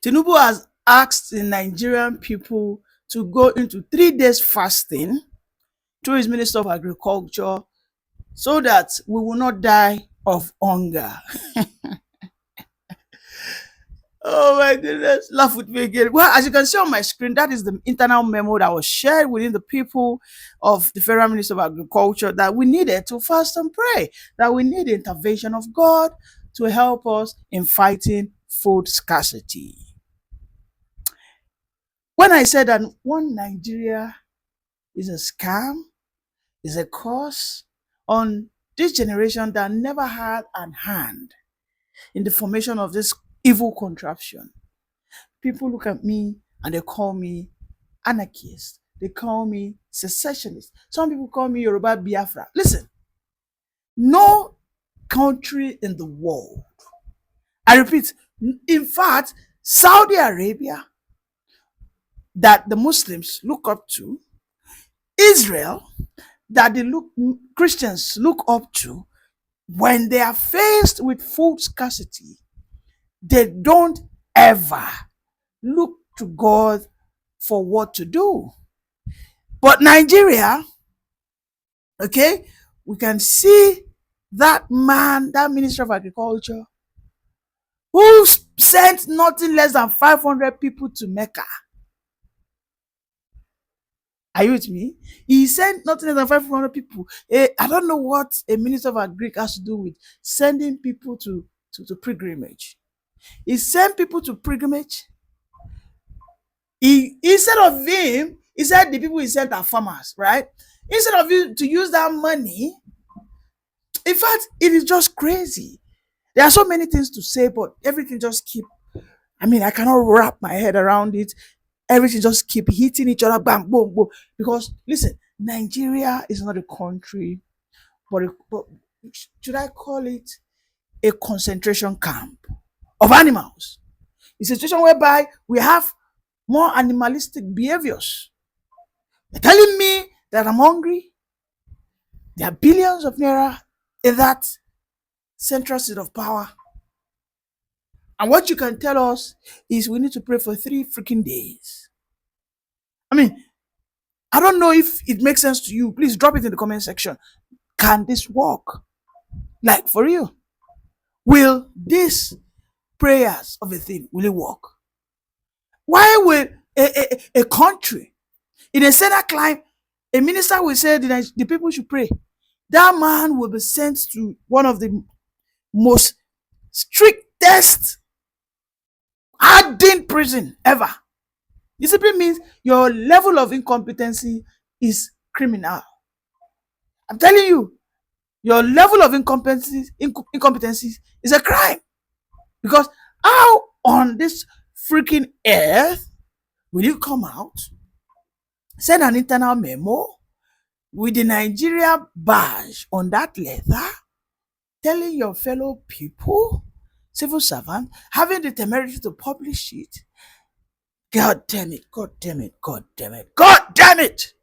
Tinubu has asked the Nigerian people to go into 3 days fasting through his Minister of Agriculture so that we will not die of hunger. Oh my goodness, laugh with me again. Well, as you can see on my screen, that is the internal memo that was shared within the people of the Federal Minister of Agriculture that we needed to fast and pray, that we need the intervention of God to help us in fighting food scarcity. When I said that one Nigeria is a scam, is a curse on this generation that never had a hand in the formation of this evil contraption, people look at me and they call me anarchist. They call me secessionist. Some people call me Yoruba Biafra. Listen, no country in the world, I repeat, in fact, Saudi Arabia, that the Muslims look up to, Israel, that Christians look up to, when they are faced with food scarcity, they don't ever look to God for what to do. But Nigeria, okay, we can see that man, that Minister of Agriculture, who sent nothing less than 500 people to Mecca. Are you with me? He sent nothing less than 500 people. I don't know what a Minister of Agric has to do with sending people to pilgrimage. He sent people to pilgrimage. Instead of him, he said the people he sent are farmers, right? Instead of you to use that money, in fact, it is just crazy. There are so many things to say, but everything just I cannot wrap my head around it. Everything just keep hitting each other, bam, boom, boom. Because listen, Nigeria is not a country, but should I call it a concentration camp of animals? It's a situation whereby we have more animalistic behaviors. You're telling me that I'm hungry? There are billions of naira in that central seat of power. And what you can tell us is we need to pray for 3 freaking days. I don't know if it makes sense to you. Please drop it in the comment section. Can this work? Like, for real? Will these prayers of a thing, will it work? Why will a country in a Senate climb, a minister will say the people should pray? That man will be sent to one of the most strictest hardened prison ever. It simply means your level of incompetency is criminal. I'm telling you, your level of incompetency is a crime. Because how on this freaking earth will you come out, send an internal memo with the Nigeria badge on that letter, telling your fellow people, civil servant, having the temerity to publish it? God damn it, God damn it, God damn it, God damn it!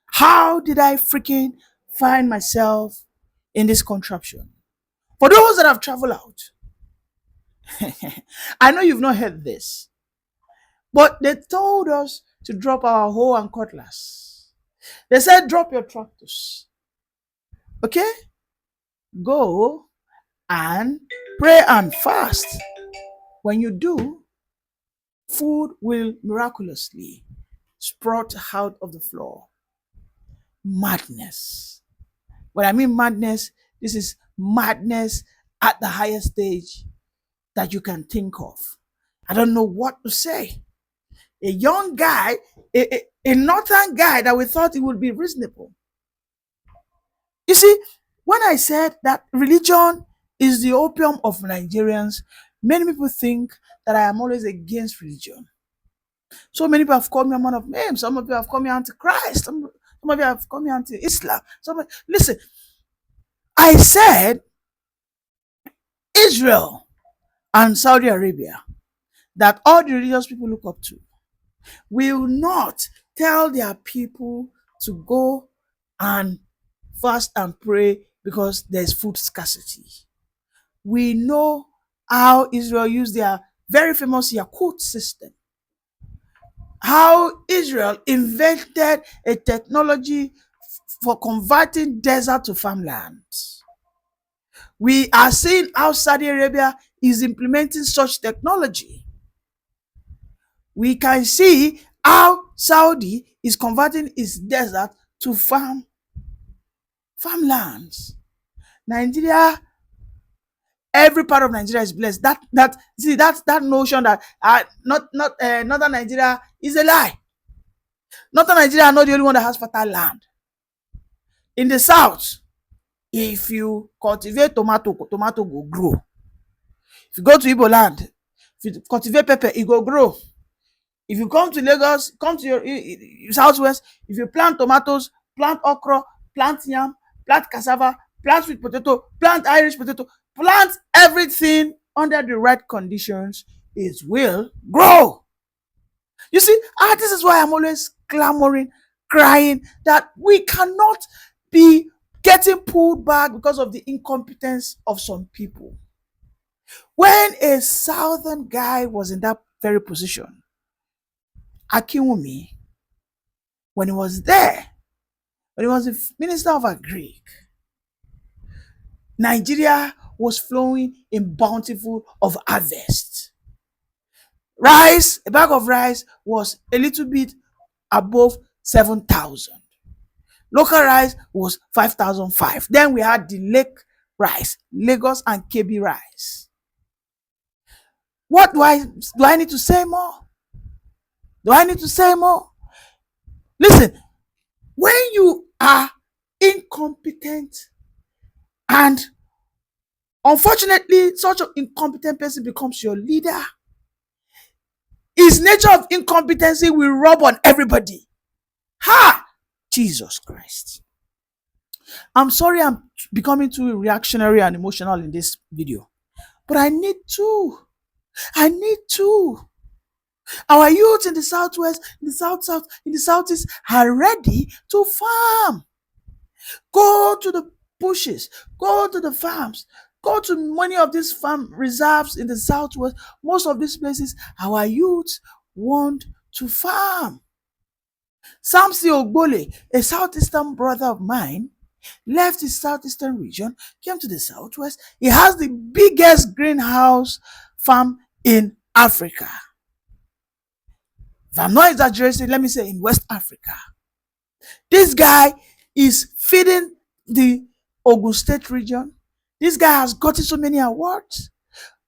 How did I freaking find myself in this contraption? For those that have traveled out, I know you've not heard this, but they told us to drop our hoe and cutlass. They said, drop your tractors. Okay? Go and pray and fast. When you do, food will miraculously sprout out of the floor. Madness. When I mean madness, this is madness at the highest stage that you can think of. I don't know what to say. A young guy, a northern guy that we thought he would be reasonable. You see, when I said that religion is the opium of Nigerians, many people think that I am always against religion. So many people have called me a man of name. Some of you have called me anti-Christ. Some of you have called me anti-Islam. Listen, I said Israel and Saudi Arabia, that all the religious people look up to, will not tell their people to go and fast and pray because there's food scarcity. We know how Israel used their very famous Yakult system. How Israel invented a technology for converting desert to farmlands. We are seeing how Saudi Arabia is implementing such technology. We can see how Saudi is converting its desert to farmlands. Nigeria, every part of Nigeria is blessed. That notion that northern Nigeria is a lie. Northern Nigeria are not the only one that has fertile land. In the south, if you cultivate tomato will grow. If you go to Igbo land, if you cultivate pepper, it will grow. If you come to Lagos, come to your southwest, if you plant tomatoes, plant okra, plant yam, plant cassava, plant sweet potato, plant Irish potato, plant everything under the right conditions, it will grow. You see, this is why I'm always clamoring, crying that we cannot be getting pulled back because of the incompetence of some people. When a southern guy was in that very position, Akinwumi, when he was there, when he was the Minister of Agric, Nigeria was flowing in bountiful of harvest. Rice, a bag of rice was a little bit above 7,000. Local rice was 5,005. Then we had the lake rice, Lagos and Kebbi rice. What do I need to say more? Do I need to say more? Listen, when you are incompetent, and unfortunately such an incompetent person becomes your leader, his nature of incompetency will rub on everybody. Jesus Christ. I'm sorry I'm becoming too reactionary and emotional in this video, but I need to. Our youth in the southwest, in the south, in the southeast are ready to farm. Go to the bushes, go to the farms, go to many of these farm reserves in the southwest. Most of these places, our youth want to farm. Samsi Ogbole, a southeastern brother of mine, left his southeastern region, came to the southwest. He has the biggest greenhouse farm in Africa. If I'm not exaggerating, let me say in West Africa. This guy is feeding the Ogun State region. This guy has gotten so many awards.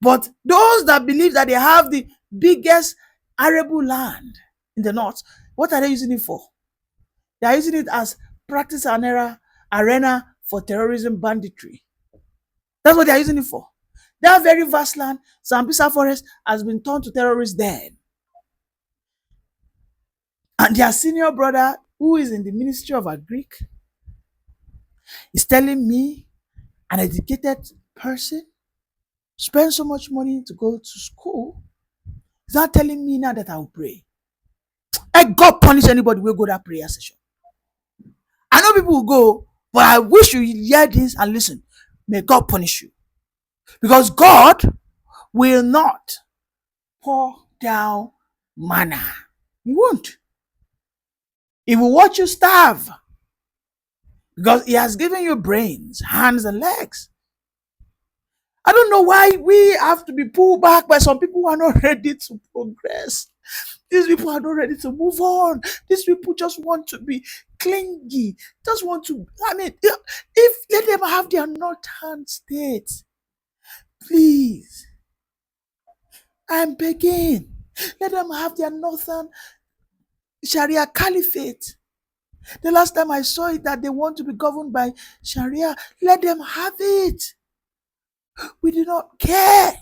But those that believe that they have the biggest arable land in the north, what are they using it for? They are using it as practice arena for terrorism banditry. That's what they are using it for. That very vast land, Sambisa Forest, has been turned to terrorist den. And their senior brother, who is in the Ministry of Agric, is telling me, an educated person spend so much money to go to school. He's not telling me now that I will pray. And God punish anybody who will go to that prayer session. I know people will go, but I wish you hear this and listen. May God punish you. Because God will not pour down manna. He won't. He will watch you starve. Because he has given you brains, hands, and legs. I don't know why we have to be pulled back by some people who are not ready to progress. These people are not ready to move on. These people just want to be clingy. Just want to, if let them have their northern state. Please. I'm begging. Let them have their northern Sharia caliphate. The last time I saw it that they want to be governed by Sharia, let them have it. We do not care.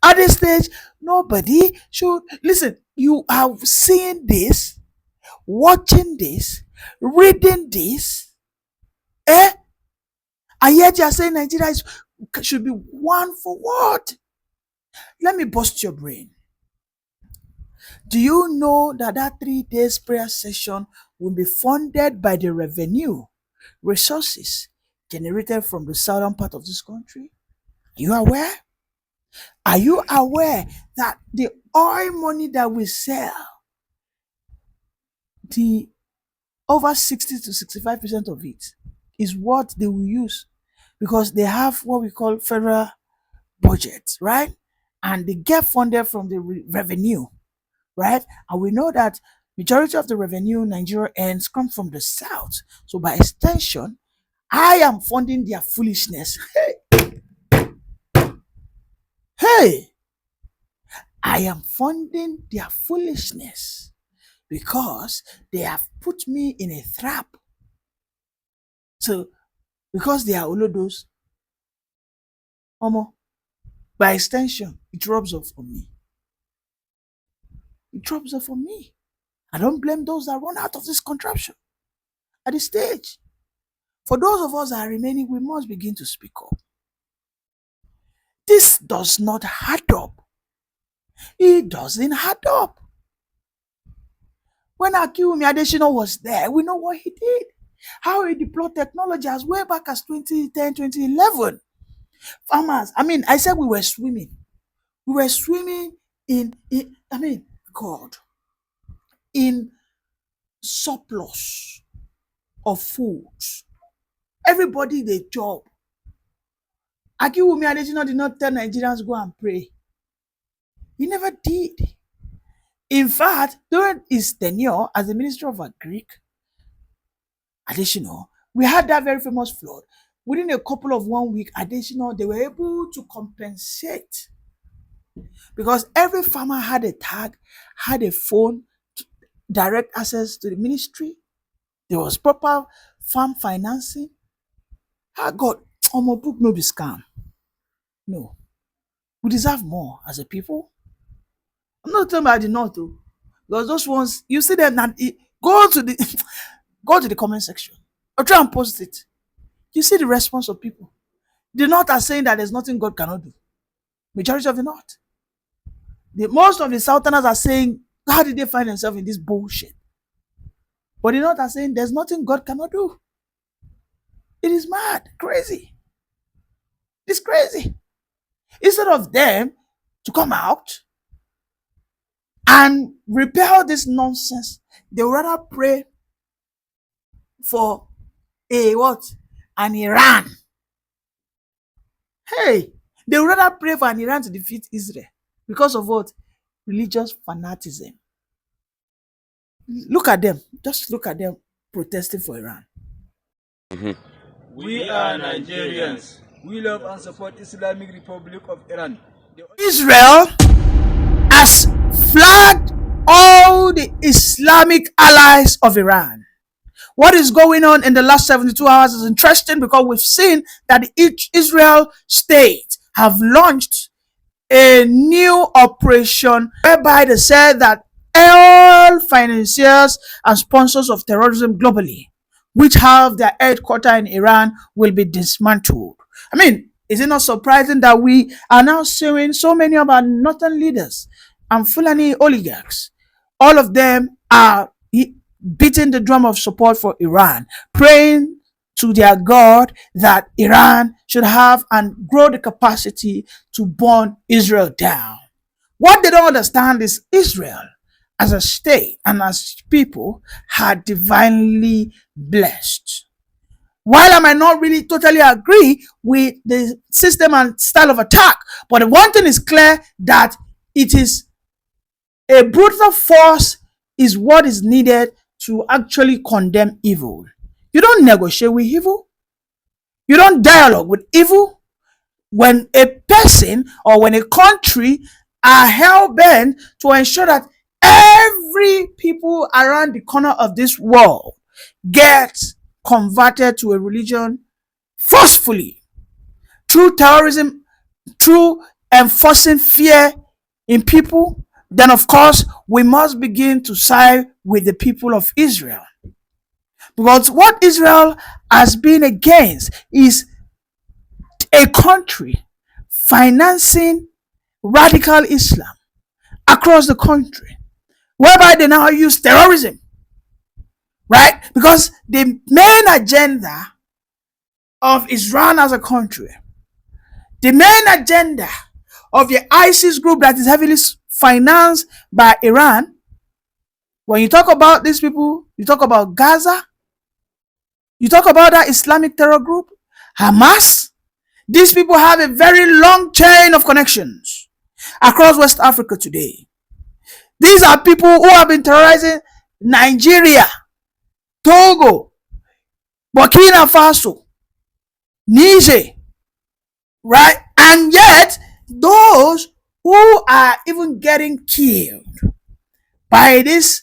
At this stage, nobody should listen. You are seeing this, watching this, reading this, and yet you are saying Nigeria should be one for what? Let me bust your brain. Do you know that 3 days prayer session will be funded by the revenue resources generated from the southern part of this country? Are you aware? Are you aware that the oil money that we sell, the over 60 to 65% of it is what they will use, because they have what we call federal budget, right? And they get funded from the revenue, right? And we know that majority of the revenue Nigeria earns come from the south. So by extension, I am funding their foolishness. Hey, I am funding their foolishness because they have put me in a trap. So because they are olodos, by extension, it rubs off on me. It rubs off on me. I don't blame those that run out of this contraption at this stage. For those of us that are remaining, we must begin to speak up. This does not add up. It doesn't add up. When Akiwumi Adesina was there, we know what he did. How he deployed technology as way back as 2010, 2011. Farmers, I said we were swimming. We were swimming in God, in surplus of food. Everybody they job. Akiwumi Adesina did not tell Nigerians go and pray. He never did. In fact, during his tenure as the Minister of Agric, Adesina, we had that very famous flood. Within a couple of 1 week, Adesina, they were able to compensate because every farmer had a tag, had a phone, direct access to the ministry. There was proper farm financing. God, my book no be scam. No. We deserve more as a people. I'm not talking about the north, though. Because those ones, you see them, go to the comment section or try and post it. You see the response of people. The north are saying that there's nothing God cannot do. Majority of the north. Most of the southerners are saying, how did they find themselves in this bullshit? But the north are saying there's nothing God cannot do. It is mad, crazy. It's crazy. Instead of them to come out and repel this nonsense, they would rather pray for an Iran. Hey, they would rather pray for an Iran to defeat Israel because of what? Religious fanaticism. Look at them. Just look at them protesting for Iran. We are Nigerians. We love and support Islamic Republic of Iran. Israel has flagged all the Islamic allies of Iran. What is going on in the last 72 hours is interesting because we've seen that each Israel state have launched a new operation whereby they said that all financiers and sponsors of terrorism globally, which have their headquarters in Iran, will be dismantled. Is it not surprising that we are now seeing so many of our northern leaders and Fulani oligarchs, all of them are beating the drum of support for Iran, praying to their God that Iran should have and grow the capacity to burn Israel down. What they don't understand is Israel as a state and as people are divinely blessed. While I might not really totally agree with the system and style of attack, but one thing is clear, that it is a brutal force is what is needed to actually condemn evil. You don't negotiate with evil. You don't dialogue with evil. When a person or when a country are hell-bent to ensure that every people around the corner of this world gets converted to a religion forcefully through terrorism, through enforcing fear in people, then of course we must begin to side with the people of Israel. Because what Israel has been against is a country financing radical Islam across the country, whereby they now use terrorism, right? Because the main agenda of Israel as a country, the main agenda of the ISIS group that is heavily financed by Iran. When you talk about these people, you talk about Gaza, you talk about that Islamic terror group, Hamas. These people have a very long chain of connections across West Africa today. These are people who have been terrorizing Nigeria, Togo, Burkina Faso, Niger, right? And yet, those who are even getting killed by these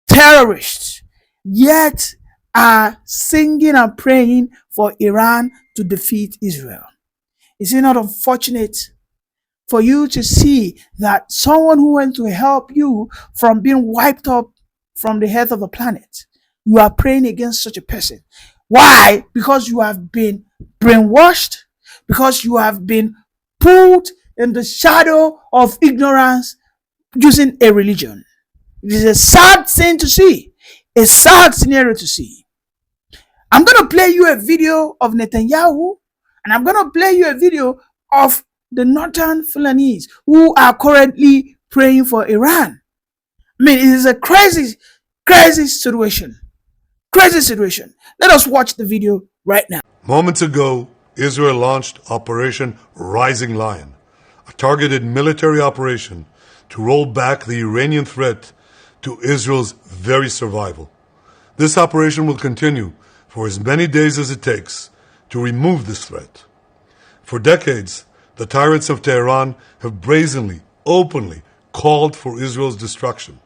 terrorists, yet are singing and praying for Iran to defeat Israel. Is it not unfortunate for you to see that someone who went to help you from being wiped up from the earth of the planet, you are praying against such a person? Why? Because you have been brainwashed, because you have been put in the shadow of ignorance using a religion. It is a sad thing to see, a sad scenario to see. I'm going to play you a video of Netanyahu, and I'm going to play you a video of the northern Fulani who are currently praying for Iran. I mean, it is a crazy, crazy situation. Crazy situation. Let us watch the video right now. Moments ago, Israel launched Operation Rising Lion, a targeted military operation to roll back the Iranian threat to Israel's very survival. This operation will continue for as many days as it takes to remove this threat. For decades, the tyrants of Tehran have brazenly, openly called for Israel's destruction.